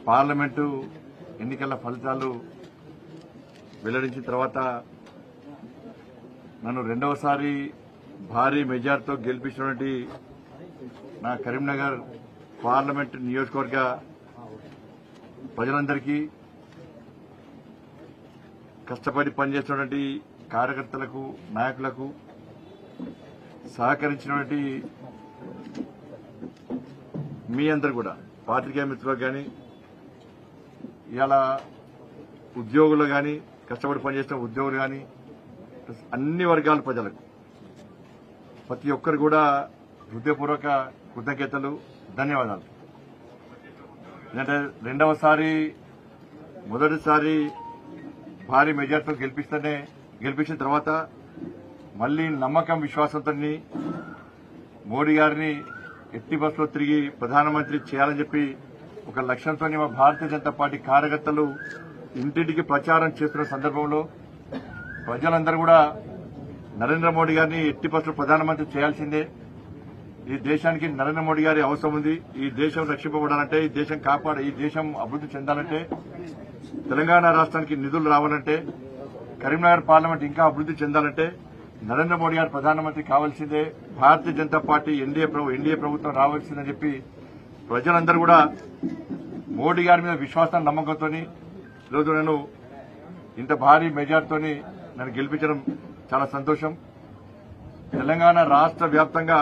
Parliament ఎన్నికల ఫలితాలు వెల్లడించిన తర్వాత నన్ను రెండవసారి భారీ మెజార్టీతో గెలిపించినటువంటి నా కరీంనగర్ పార్లమెంట్ నియోజకవర్గ ప్రజలందరికీ, కష్టపడి పనిచేస్తున్నటువంటి కార్యకర్తలకు, నాయకులకు, సహకరించినటువంటి మీ అందరు కూడా, పాత్రికేయ మిత్రులకు కానీ, ఇలా ఉద్యోగులు కానీ, కష్టపడి పనిచేస్తున్న ఉద్యోగులు కానీ, అన్ని వర్గాల ప్రజలకు ప్రతి ఒక్కరు కూడా హృదయపూర్వక కృతజ్ఞతలు, ధన్యవాదాలు. ఎందుకంటే రెండవసారి మొదటిసారి భారీ మెజార్టీతో గెలిపించిన తర్వాత మళ్లీ నమ్మకం, విశ్వాసంతో మోడీ గారిని ఎట్టి బస్సులో తిరిగి ప్రధానమంత్రి చేయాలని చెప్పి ఒక లక్ష్యంతో మా భారతీయ జనతా పార్టీ కార్యకర్తలు ఇంటింటికి ప్రచారం చేస్తున్న సందర్భంలో ప్రజలందరూ కూడా నరేంద్ర మోడీ గారిని ఎట్టి బస్సులో ప్రధానమంత్రి చేయాల్సిందే, ఈ దేశానికి నరేంద్ర మోడీ గారి అవసరం ఉంది, ఈ దేశం రక్షింపబడాలంటే, ఈ దేశం ఈ దేశం అభివృద్ది చెందాలంటే, తెలంగాణ రాష్ట్రానికి నిధులు రావాలంటే, కరీంనగర్ పార్లమెంట్ ఇంకా అభివృద్ది చెందాలంటే నరేంద్ర మోడీ గారు ప్రధానమంత్రి కావాల్సిందే, భారతీయ జనతా పార్టీ ఎన్డీఏ ప్రభుత్వం రావాల్సిందని చెప్పి ప్రజలందరూ కూడా మోడీ గారి మీద విశ్వాసం, నమ్మకంతో ఈరోజు నేను ఇంత భారీ మెజార్టీతో నన్ను గెలిపించడం చాలా సంతోషం. తెలంగాణ రాష్ట్ర వ్యాప్తంగా